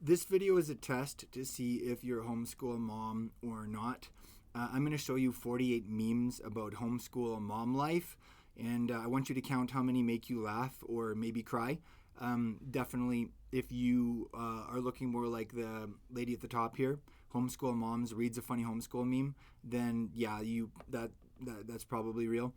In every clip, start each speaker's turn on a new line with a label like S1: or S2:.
S1: This video is a test to see if you're a homeschool mom or not. I'm going to show you 48 memes about homeschool mom life, and I want you to count how many make you laugh or maybe cry. Definitely, if you are looking more like the lady at the top here, homeschool moms reads a funny homeschool meme, then yeah, that's probably real.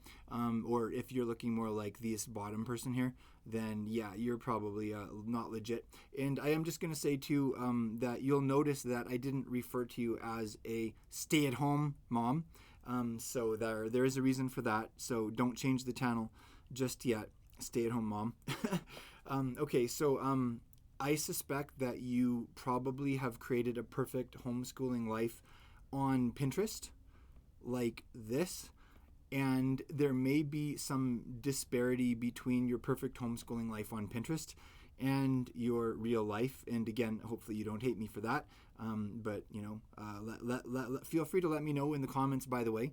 S1: Or if you're looking more like this bottom person here, then yeah, you're probably not legit. And I am just going to say too that you'll notice that I didn't refer to you as a stay-at-home mom. So there is a reason for that. So don't change the channel just yet. Stay-at-home mom. Okay, so I suspect that you probably have created a perfect homeschooling life on Pinterest, like this, and there may be some disparity between your perfect homeschooling life on Pinterest and your real life. And again, hopefully you don't hate me for that. But you know, feel free to let me know in the comments, by the way,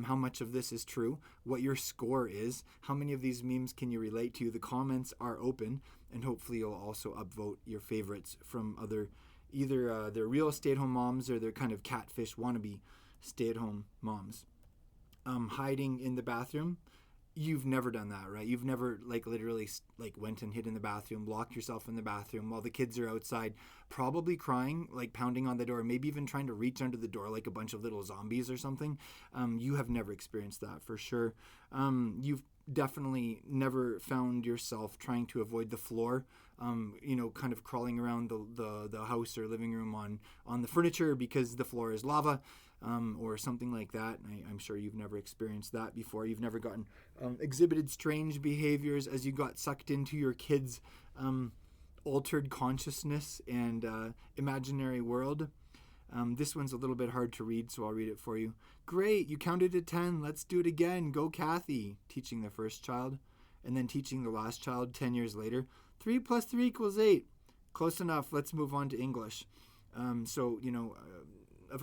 S1: how much of this is true, what your score is, how many of these memes can you relate to. The comments are open, and hopefully you'll also upvote your favorites from either their real stay-at-home moms or their kind of catfish wannabe stay-at-home moms. Hiding in the bathroom. You've never done that, right? You've never literally went and hid in the bathroom, locked yourself in the bathroom while the kids are outside, probably crying, pounding on the door, maybe even trying to reach under the door like a bunch of little zombies or something. You have never experienced that for sure. You've definitely never found yourself trying to avoid the floor, kind of crawling around the house or living room on the furniture because the floor is lava. Or something like that. I'm sure you've never experienced that before. You've never gotten exhibited strange behaviors as you got sucked into your kids' altered consciousness and imaginary world. This one's a little bit hard to read, so I'll read it for you. Great, you counted to 10. Let's do it again. Go, Kathy. Teaching the first child, and then teaching the last child 10 years later. 3 plus 3 equals 8. Close enough. Let's move on to English.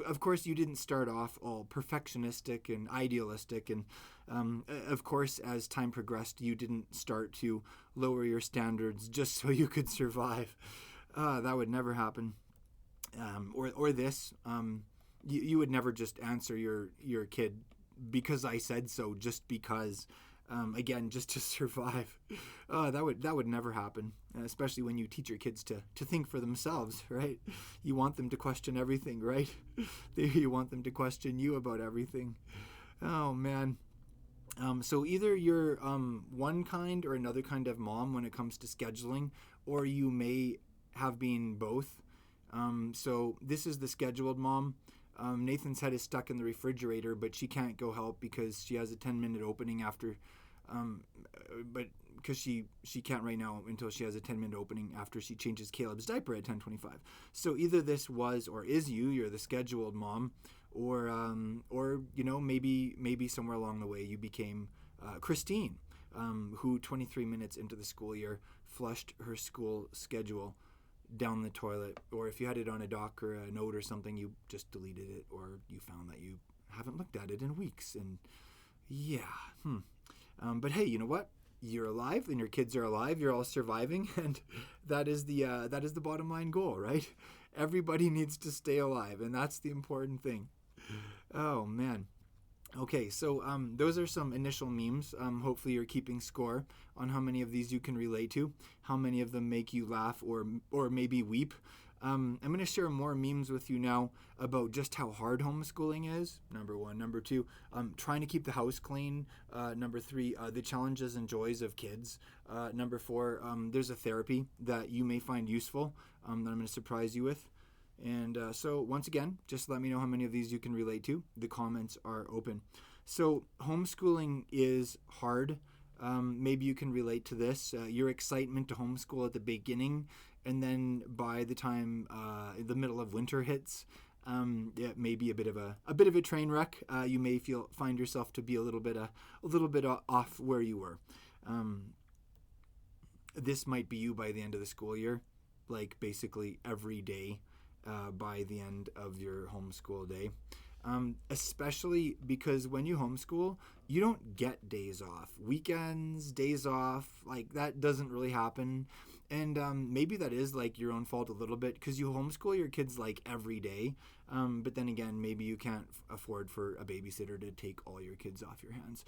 S1: Of course, you didn't start off all perfectionistic and idealistic, and of course, as time progressed, you didn't start to lower your standards just so you could survive. That would never happen. Or this, you would never just answer your kid because I said so, just because. Again, just to survive. That would never happen, especially when you teach your kids to think for themselves, right? You want them to question everything, right? You want them to question you about everything. Oh, man. So either you're one kind or another kind of mom when it comes to scheduling, or you may have been both. So this is the scheduled mom. Nathan's head is stuck in the refrigerator, but she can't go help because she has a 10-minute opening after, but because she can't right now until she has a 10-minute opening after she changes Caleb's diaper at 10:25. So either this was or is you're the scheduled mom, or maybe somewhere along the way you became Christine, who 23 minutes into the school year flushed her school schedule down the toilet, or if you had it on a doc or a note or something, you just deleted it, or you found that you haven't looked at it in weeks. And yeah, but hey, you know what? You're alive, and your kids are alive. You're all surviving, and that is the bottom line goal, right? Everybody needs to stay alive, and that's the important thing. Oh man. Okay, so those are some initial memes. Hopefully you're keeping score on how many of these you can relate to, how many of them make you laugh or maybe weep. I'm going to share more memes with you now about just how hard homeschooling is, number 1. Number 2, trying to keep the house clean. Number 3, the challenges and joys of kids. Number 4, there's a therapy that you may find useful that I'm going to surprise you with. And so once again, just let me know how many of these you can relate to. The comments are open. So homeschooling is hard. Maybe you can relate to this. Your excitement to homeschool at the beginning, and then by the time the middle of winter hits, it may be a bit of a train wreck. You may find yourself to be a little bit off where you were. This might be you by the end of the school year, basically every day. By the end of your homeschool day. especially because when you homeschool, you don't get days off. Weekends, days off, like that doesn't really happen. And maybe that is like your own fault a little bit because you homeschool your kids like every day. But then again, maybe you can't afford for a babysitter to take all your kids off your hands.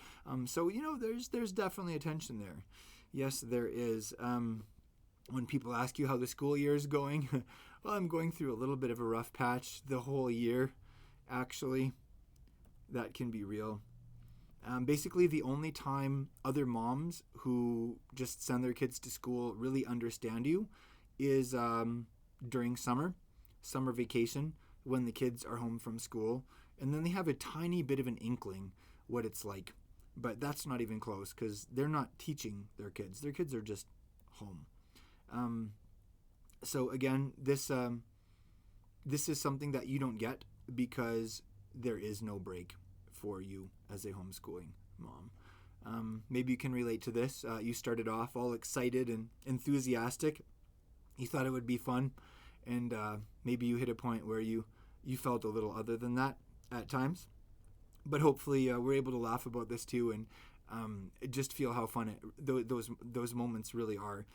S1: So there's definitely a tension there. Yes, there is. When people ask you how the school year is going, well, I'm going through a little bit of a rough patch the whole year. Actually, that can be real. Basically, the only time other moms who just send their kids to school really understand you is during summer vacation, when the kids are home from school. And then they have a tiny bit of an inkling what it's like. But that's not even close because they're not teaching their kids. Their kids are just home. So again, this is something that you don't get because there is no break for you as a homeschooling mom. Maybe you can relate to this. You started off all excited and enthusiastic. You thought it would be fun, and maybe you hit a point where you felt a little other than that at times. But hopefully we're able to laugh about this too, and just feel how fun those moments really are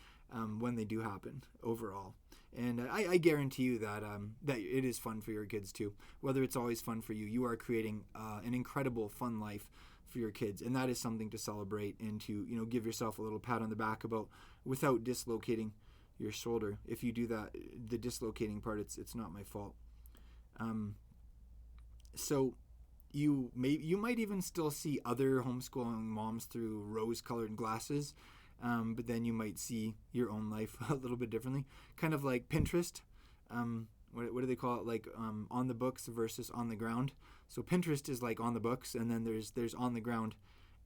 S1: when they do happen overall. And I guarantee you that it is fun for your kids too. Whether it's always fun for you, you are creating an incredible fun life for your kids, and that is something to celebrate and to give yourself a little pat on the back about, without dislocating your shoulder. If you do that, the dislocating part, it's not my fault. So you might even still see other homeschooling moms through rose-colored glasses. But then you might see your own life a little bit differently. Kind of like Pinterest. What do they call it? Like on the books versus on the ground. So Pinterest is like on the books, and then there's on the ground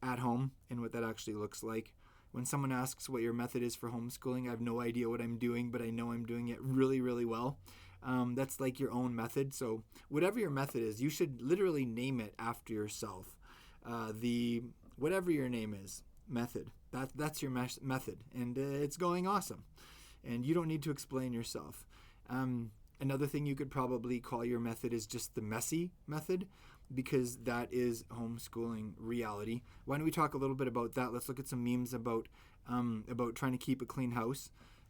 S1: at home, and what that actually looks like. When someone asks what your method is for homeschooling, I have no idea what I'm doing, but I know I'm doing it really, really well. That's like your own method. So whatever your method is, you should literally name it after yourself. Whatever your name is, method. That's your method, and it's going awesome. And you don't need to explain yourself. Another thing you could probably call your method is just the messy method, because that is homeschooling reality. Why don't we talk a little bit about that? Let's look at some memes about trying to keep a clean house,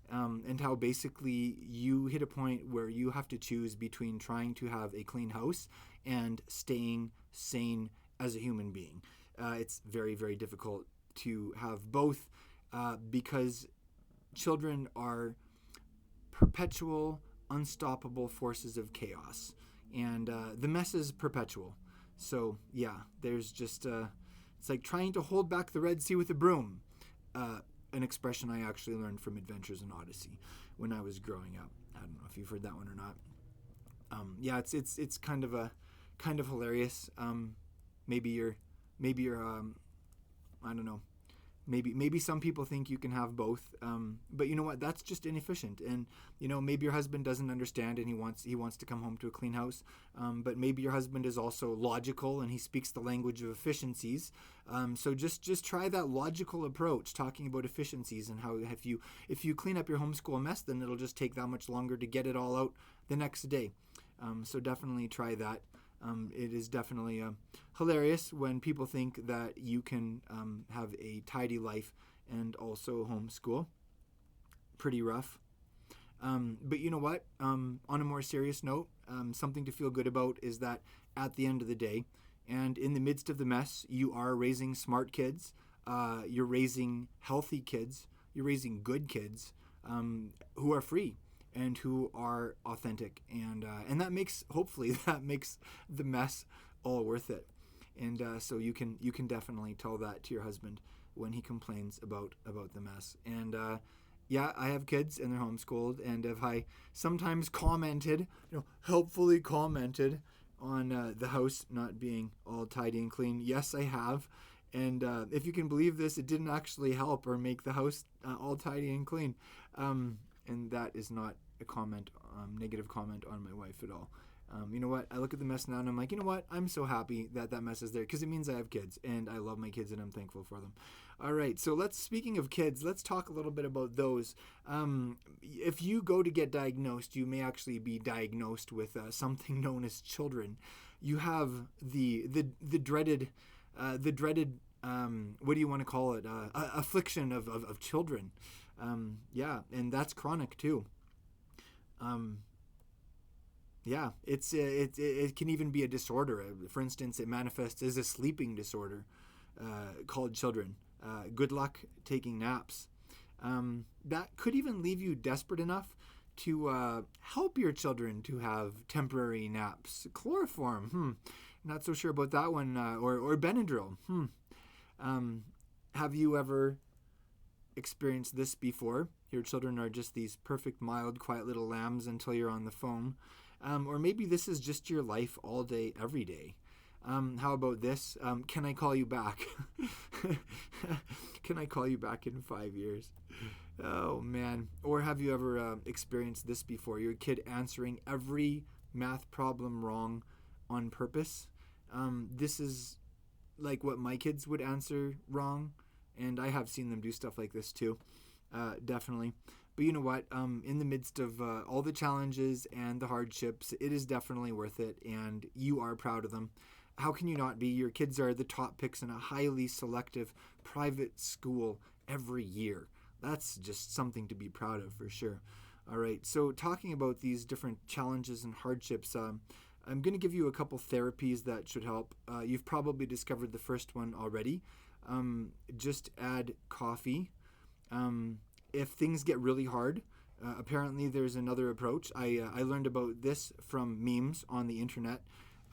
S1: and how basically you hit a point where you have to choose between trying to have a clean house and staying sane as a human being. It's very, very difficult to have both, because children are perpetual, unstoppable forces of chaos, and the mess is perpetual. So yeah, there's just it's like trying to hold back the Red Sea with a broom, an expression I actually learned from Adventures in Odyssey when I was growing up. I don't know if you've heard that one or not. Yeah, it's kind of hilarious. Maybe you're I don't know. Maybe some people think you can have both, but you know what? That's just inefficient. And maybe your husband doesn't understand, and he wants to come home to a clean house. But maybe your husband is also logical, and he speaks the language of efficiencies. So just try that logical approach, talking about efficiencies and how if you clean up your homeschool mess, then it'll just take that much longer to get it all out the next day. So definitely try that. It is definitely hilarious when people think that you can have a tidy life and also homeschool. Pretty rough. But you know what? On a more serious note, something to feel good about is that at the end of the day, and in the midst of the mess, you are raising smart kids. You're raising healthy kids. You're raising good kids who are free and who are authentic, and that makes the mess all worth it. And so you can definitely tell that to your husband when he complains about the mess. And yeah, I have kids and they're homeschooled, and if I sometimes helpfully commented on the house not being all tidy and clean, yes, I have. And if you can believe this, it didn't actually help or make the house all tidy and clean. And that is not a negative comment on my wife at all. You know what? I look at the mess now and I'm like, you know what? I'm so happy that mess is there, because it means I have kids and I love my kids and I'm thankful for them. All right. So speaking of kids, let's talk a little bit about those. If you go to get diagnosed, you may actually be diagnosed with something known as children. you have the dreaded what do you want to call it, affliction of children. Yeah, and that's chronic too. Yeah, it can even be a disorder. For instance, it manifests as a sleeping disorder called children. Good luck taking naps. That could even leave you desperate enough to help your children to have temporary naps. Chloroform, not so sure about that one. Or Benadryl. Have you ever experienced this before? Your children are just these perfect, mild, quiet little lambs until you're on the phone. Or maybe this is just your life all day, every day. How about this? Can I call you back? Can I call you back in 5 years? Oh, man. Or have you ever experienced this before? Your kid answering every math problem wrong on purpose. This is like what my kids would answer wrong. And I have seen them do stuff like this too. Definitely. But you know what? In the midst of all the challenges and the hardships, it is definitely worth it. And you are proud of them. How can you not be? Your kids are the top picks in a highly selective private school every year. That's just something to be proud of for sure. All right, so talking about these different challenges and hardships, I'm going to give you a couple therapies that should help. You've probably discovered the first one already. Just add coffee. If things get really hard, apparently there's another approach. I learned about this from memes on the internet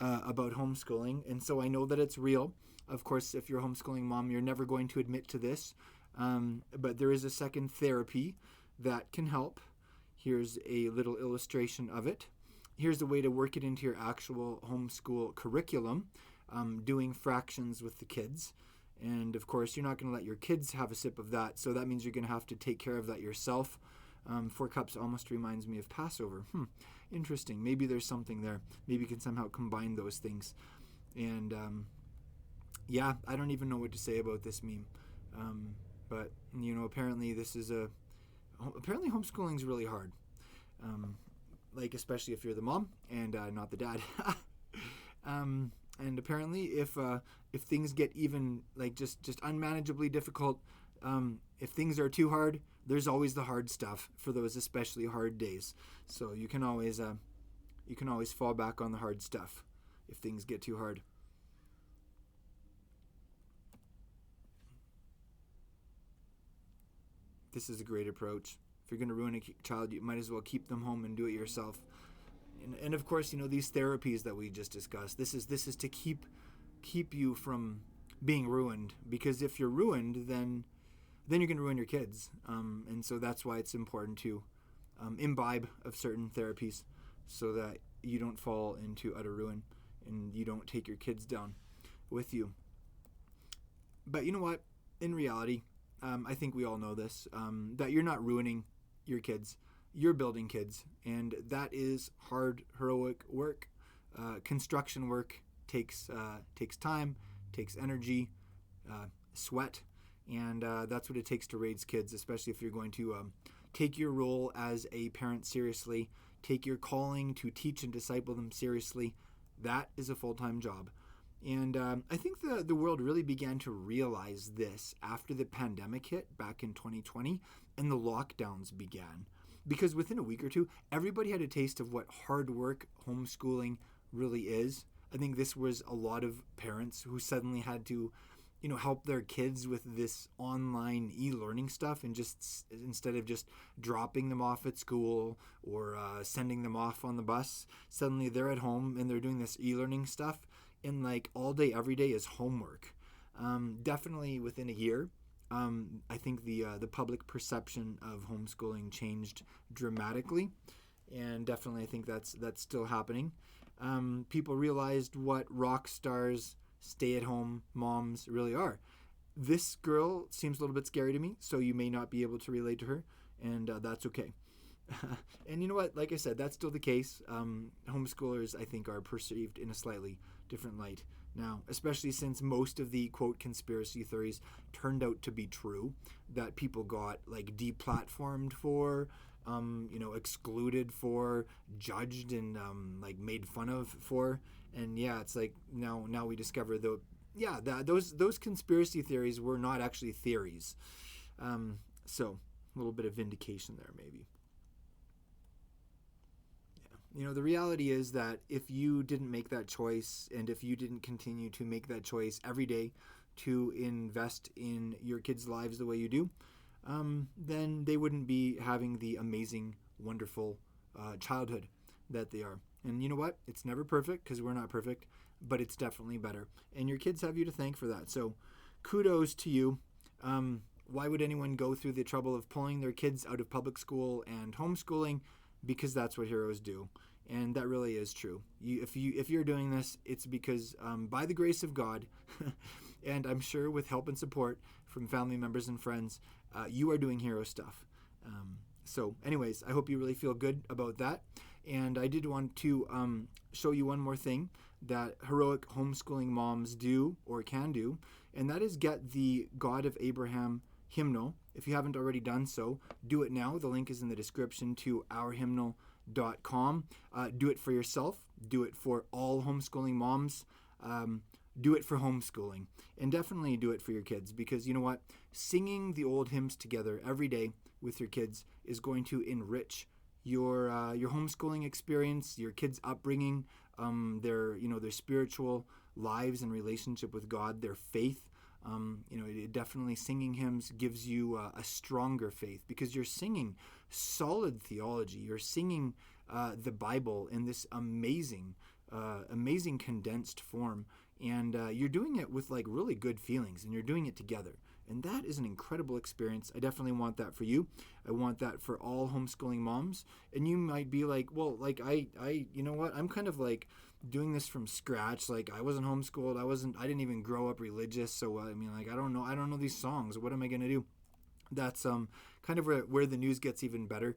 S1: about homeschooling, and so I know that it's real. Of course, if you're a homeschooling mom, you're never going to admit to this, but there is a second therapy that can help. Here's a little illustration of it. Here's a way to work it into your actual homeschool curriculum, doing fractions with the kids. And of course, you're not going to let your kids have a sip of that, so that means you're going to have to take care of that yourself. 4 cups almost reminds me of Passover. Interesting. Maybe there's something there. Maybe you can somehow combine those things. And yeah, I don't even know what to say about this meme. But, you know, apparently apparently homeschooling is really hard. Like, especially if you're the mom and not the dad. And apparently if things get even like just unmanageably difficult, if things are too hard, there's always the hard stuff for those especially hard days. So you can always fall back on the hard stuff if things get too hard. This is a great approach. If you're going to ruin a child, you might as well keep them home and do it yourself. And of course, you know, these therapies that we just discussed, this is to keep you from being ruined, because if you're ruined, then you're going to ruin your kids. And so that's why it's important to imbibe of certain therapies so that you don't fall into utter ruin and you don't take your kids down with you. But you know what? In reality, I think we all know this, that you're not ruining your kids. You're building kids, and that is hard, heroic work. Construction work takes time, takes energy, sweat, and that's what it takes to raise kids, especially if you're going to take your role as a parent seriously, take your calling to teach and disciple them seriously. That is a full-time job. And I think the world really began to realize this after the pandemic hit back in 2020 and the lockdowns began. Because within a week or two, everybody had a taste of what hard work homeschooling really is. I think this was a lot of parents who suddenly had to, you know, help their kids with this online e-learning stuff, and just instead of just dropping them off at school or sending them off on the bus, suddenly they're at home and they're doing this e-learning stuff, and like all day, every day is homework. Definitely within a year, I think the public perception of homeschooling changed dramatically, and definitely I think that's still happening. People realized what rock stars, stay-at-home moms really are. This girl seems a little bit scary to me, so you may not be able to relate to her, and that's okay. And you know what? Like I said, that's still the case. Homeschoolers, I think, are perceived in a slightly different light now, especially since most of the quote conspiracy theories turned out to be true, that people got like deplatformed for, excluded for, judged and like made fun of for, And yeah, it's like now we discover those conspiracy theories were not actually theories. So a little bit of vindication there, maybe. The reality is that if you didn't make that choice, and if you didn't continue to make that choice every day to invest in your kids' lives the way you do, then they wouldn't be having the amazing, wonderful childhood that they are. And you know what? It's never perfect, because we're not perfect, but it's definitely better. And your kids have you to thank for that. So kudos to you. Why would anyone go through the trouble of pulling their kids out of public school and homeschooling? Because that's what heroes do. And that really is true. If you're doing this, it's because by the grace of God, and I'm sure with help and support from family members and friends, you are doing hero stuff. So anyways, I hope you really feel good about that. And I did want to show you one more thing that heroic homeschooling moms do or can do, and that is get the God of Abraham hymnal. If you haven't already done so, do it now. The link is in the description to ourhymnal.com. Do it for yourself. Do it for all homeschooling moms. Do it for homeschooling. And definitely do it for your kids, because you know what? Singing the old hymns together every day with your kids is going to enrich your homeschooling experience, your kids' upbringing, their spiritual lives and relationship with God, their faith. Definitely singing hymns gives you a stronger faith, because you're singing solid theology. You're singing the Bible in this amazing condensed form, and you're doing it with like really good feelings, and you're doing it together. And that is an incredible experience. I definitely want that for you. I want that for all homeschooling moms. And you might be like, well, like I you know what? I'm kind of like doing this from scratch. Like I wasn't homeschooled. I didn't even grow up religious. So I mean, like I don't know these songs. What am I going to do? That's kind of where the news gets even better.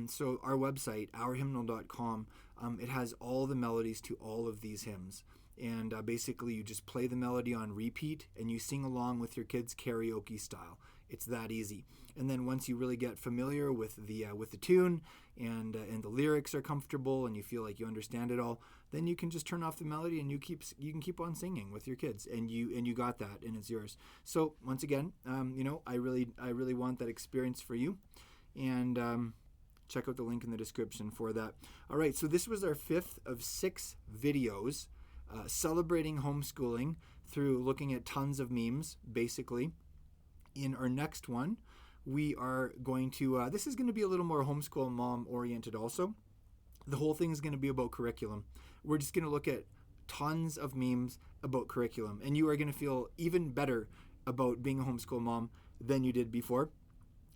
S1: So our website, ourhymnal.com, it has all the melodies to all of these hymns. And basically you just play the melody on repeat and you sing along with your kids karaoke style. It's that easy. And then once you really get familiar with the tune and the lyrics are comfortable and you feel like you understand it all, then you can just turn off the melody and you can keep on singing with your kids, and you got that, and it's yours. So once again, I really want that experience for you, and check out the link in the description for that. All right, so this was our 5th of 6 videos celebrating homeschooling through looking at tons of memes, basically. In our next one, we are going to, this is going to be a little more homeschool mom oriented also. The whole thing is going to be about curriculum. We're just going to look at tons of memes about curriculum, and you are going to feel even better about being a homeschool mom than you did before.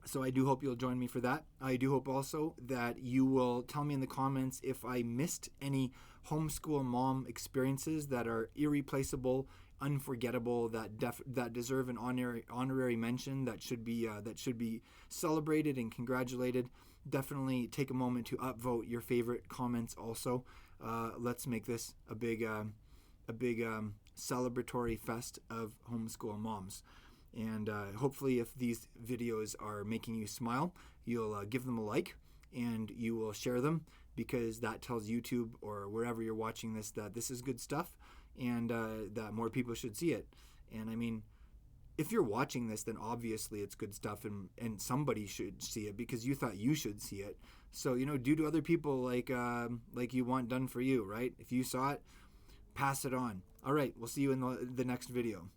S1: So I do hope you'll join me for that. I do hope also that you will tell me in the comments if I missed any homeschool mom experiences that are irreplaceable, unforgettable, that deserve an honorary mention, that should be celebrated and congratulated. Definitely take a moment to upvote your favorite comments also. Let's make this a big celebratory fest of homeschool moms. And hopefully if these videos are making you smile, you'll give them a like and you will share them, because that tells YouTube or wherever you're watching this that this is good stuff, and that more people should see it. And I mean, if you're watching this, then obviously it's good stuff, and somebody should see it because you thought you should see it. So, do to other people like you want done for you, right? If you saw it, pass it on. All right, we'll see you in the next video.